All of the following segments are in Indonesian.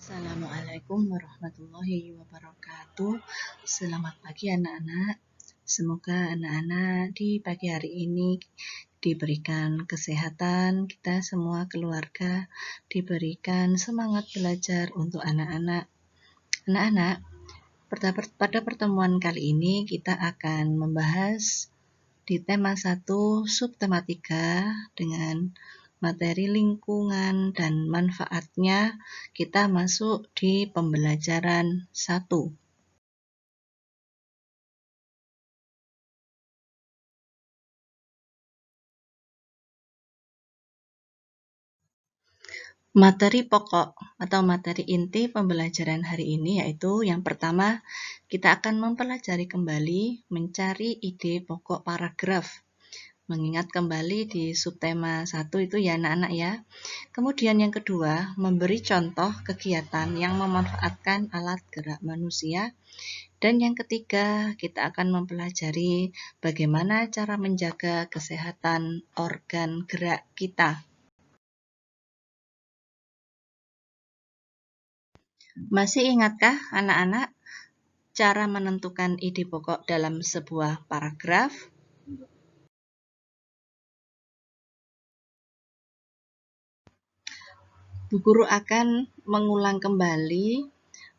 Assalamualaikum warahmatullahi wabarakatuh. Selamat pagi anak-anak. Semoga anak-anak di pagi hari ini diberikan kesehatan, kita semua keluarga diberikan semangat belajar untuk anak-anak. Anak-anak, pada pertemuan kali ini kita akan membahas di tema 1 subtema 3 dengan materi lingkungan dan manfaatnya. Kita masuk di pembelajaran 1. Materi pokok atau materi inti pembelajaran hari ini yaitu yang pertama, kita akan mempelajari kembali mencari ide pokok paragraf. Mengingat kembali di subtema 1 itu ya anak-anak ya. Kemudian yang kedua, memberi contoh kegiatan yang memanfaatkan alat gerak manusia. Dan yang ketiga, kita akan mempelajari bagaimana cara menjaga kesehatan organ gerak kita. Masih ingatkah anak-anak cara menentukan ide pokok dalam sebuah paragraf? Bu Guru akan mengulang kembali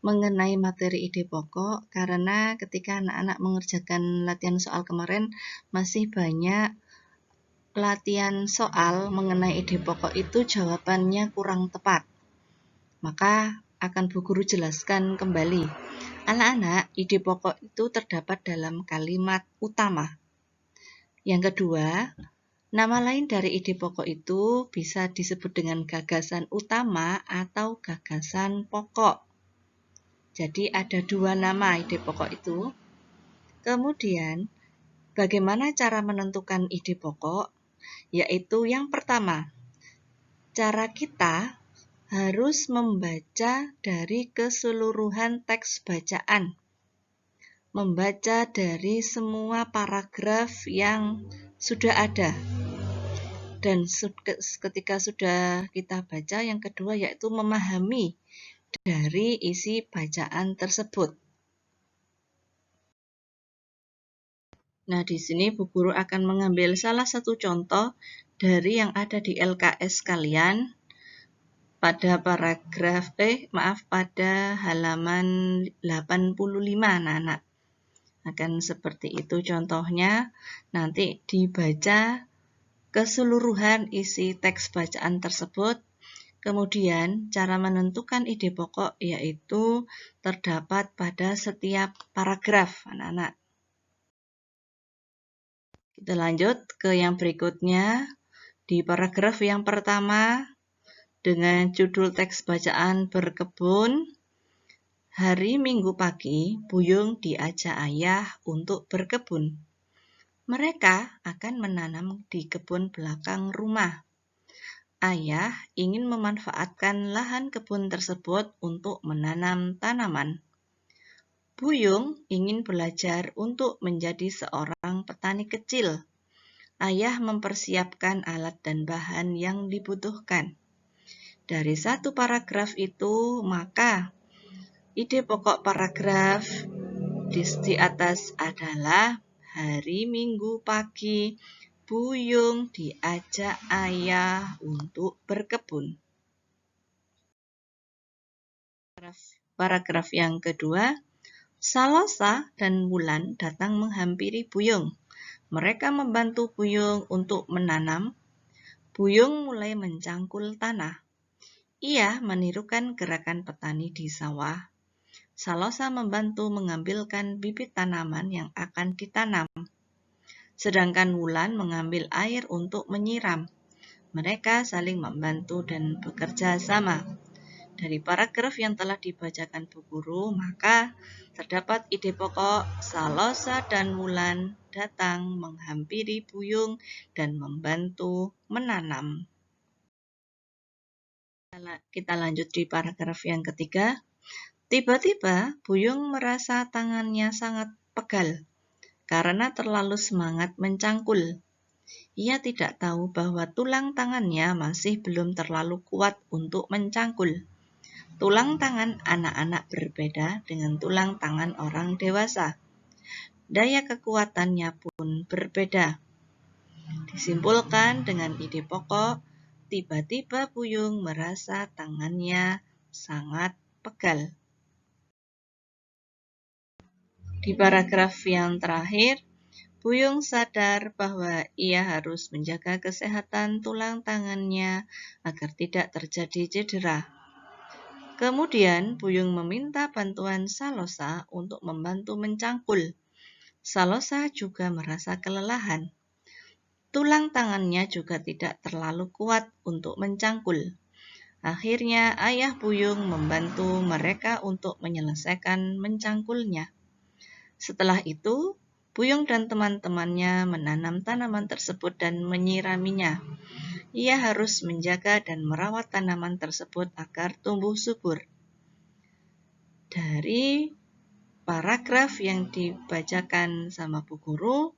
mengenai materi ide pokok karena ketika anak-anak mengerjakan latihan soal kemarin masih banyak latihan soal mengenai ide pokok itu jawabannya kurang tepat. Maka akan Bu Guru jelaskan kembali. Anak-anak, ide pokok itu terdapat dalam kalimat utama. Yang kedua, nama lain dari ide pokok itu bisa disebut dengan gagasan utama atau gagasan pokok. Jadi ada 2 nama ide pokok itu. Kemudian, bagaimana cara menentukan ide pokok? Yaitu yang pertama, cara kita harus membaca dari keseluruhan teks bacaan. Membaca dari semua paragraf yang sudah ada. Dan ketika sudah kita baca, yang kedua yaitu memahami dari isi bacaan tersebut. Nah, di sini Bu Guru akan mengambil salah satu contoh dari yang ada di LKS kalian pada pada halaman 85 anak-anak. Akan seperti itu contohnya, nanti dibaca keseluruhan isi teks bacaan tersebut. Kemudian cara menentukan ide pokok yaitu terdapat pada setiap paragraf anak-anak. Kita lanjut ke yang berikutnya. Di paragraf yang pertama dengan judul teks bacaan berkebun. Hari Minggu pagi, Buyung diajak ayah untuk berkebun. Mereka akan menanam di kebun belakang rumah. Ayah ingin memanfaatkan lahan kebun tersebut untuk menanam tanaman. Buyung ingin belajar untuk menjadi seorang petani kecil. Ayah mempersiapkan alat dan bahan yang dibutuhkan. Dari satu paragraf itu, maka ide pokok paragraf di atas adalah hari Minggu pagi, Buyung diajak ayah untuk berkebun. Paragraf yang kedua, Salosa dan Wulan datang menghampiri Buyung. Mereka membantu Buyung untuk menanam. Buyung mulai mencangkul tanah. Ia menirukan gerakan petani di sawah. Salosa membantu mengambilkan bibit tanaman yang akan ditanam. Sedangkan Wulan mengambil air untuk menyiram. Mereka saling membantu dan bekerja sama. Dari paragraf yang telah dibacakan Bu Guru, maka terdapat ide pokok Salosa dan Wulan datang menghampiri Buyung dan membantu menanam. Kita lanjut di paragraf yang ketiga. Tiba-tiba Buyung merasa tangannya sangat pegal karena terlalu semangat mencangkul. Ia tidak tahu bahwa tulang tangannya masih belum terlalu kuat untuk mencangkul. Tulang tangan anak-anak berbeda dengan tulang tangan orang dewasa. Daya kekuatannya pun berbeda. Disimpulkan dengan ide pokok, tiba-tiba Buyung merasa tangannya sangat pegal. Di paragraf yang terakhir, Buyung sadar bahwa ia harus menjaga kesehatan tulang tangannya agar tidak terjadi cedera. Kemudian Buyung meminta bantuan Salosa untuk membantu mencangkul. Salosa juga merasa kelelahan. Tulang tangannya juga tidak terlalu kuat untuk mencangkul. Akhirnya ayah Buyung membantu mereka untuk menyelesaikan mencangkulnya. Setelah itu, Buyung dan teman-temannya menanam tanaman tersebut dan menyiraminya. Ia harus menjaga dan merawat tanaman tersebut agar tumbuh subur. Dari paragraf yang dibacakan sama Bu Guru,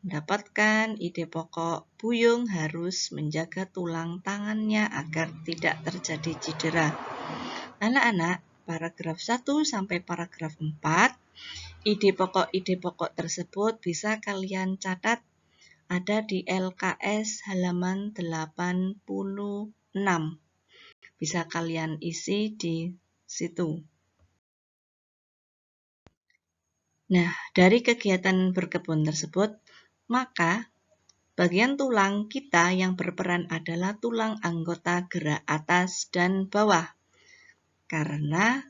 mendapatkan ide pokok Buyung harus menjaga tulang tangannya agar tidak terjadi cedera. Anak-anak, paragraf 1 sampai paragraf 4, ide pokok tersebut bisa kalian catat ada di LKS halaman 86. Bisa kalian isi di situ. Nah, dari kegiatan berkebun tersebut, maka bagian tulang kita yang berperan adalah tulang anggota gerak atas dan bawah. Karena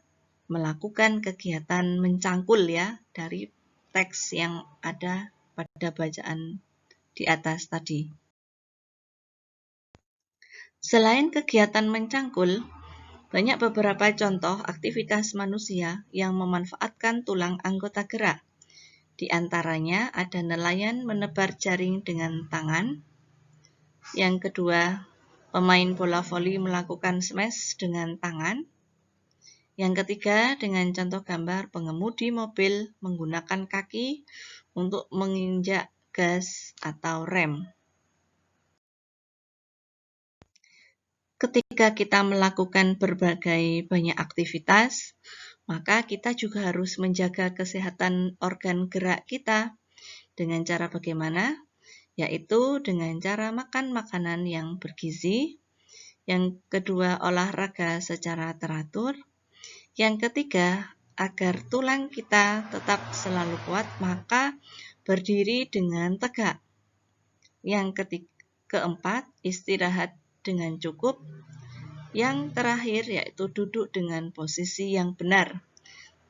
melakukan kegiatan mencangkul ya, dari teks yang ada pada bacaan di atas tadi. Selain kegiatan mencangkul, banyak beberapa contoh aktivitas manusia yang memanfaatkan tulang anggota gerak. Di antaranya ada nelayan menebar jaring dengan tangan. Yang kedua, pemain bola voli melakukan smash dengan tangan. Yang ketiga, dengan contoh gambar pengemudi mobil menggunakan kaki untuk menginjak gas atau rem. Ketika kita melakukan berbagai banyak aktivitas, maka kita juga harus menjaga kesehatan organ gerak kita. Dengan cara bagaimana? Yaitu dengan cara makan makanan yang bergizi. Yang kedua, olahraga secara teratur. Yang ketiga, agar tulang kita tetap selalu kuat, maka berdiri dengan tegak. Yang keempat, istirahat dengan cukup. Yang terakhir yaitu duduk dengan posisi yang benar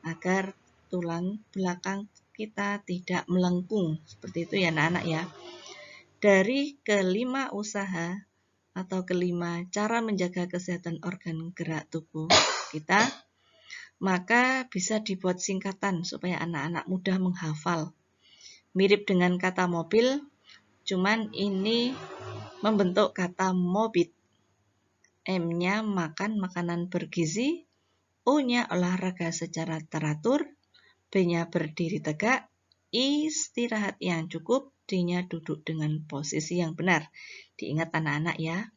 agar tulang belakang kita tidak melengkung. Seperti itu ya anak-anak ya. Dari kelima usaha atau kelima cara menjaga kesehatan organ gerak tubuh kita, maka bisa dibuat singkatan supaya anak-anak mudah menghafal. Mirip dengan kata mobil, cuman ini membentuk kata mobit. M-nya makan makanan bergizi, O-nya olahraga secara teratur, B-nya berdiri tegak, istirahat yang cukup, D-nya duduk dengan posisi yang benar. Diingat anak-anak ya.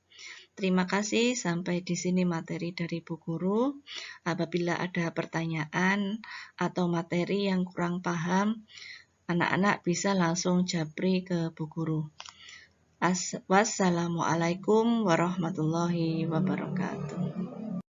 Terima kasih, sampai di sini materi dari Bu Guru. Apabila ada pertanyaan atau materi yang kurang paham, anak-anak bisa langsung japri ke Bu Guru. Wassalamualaikum warahmatullahi wabarakatuh.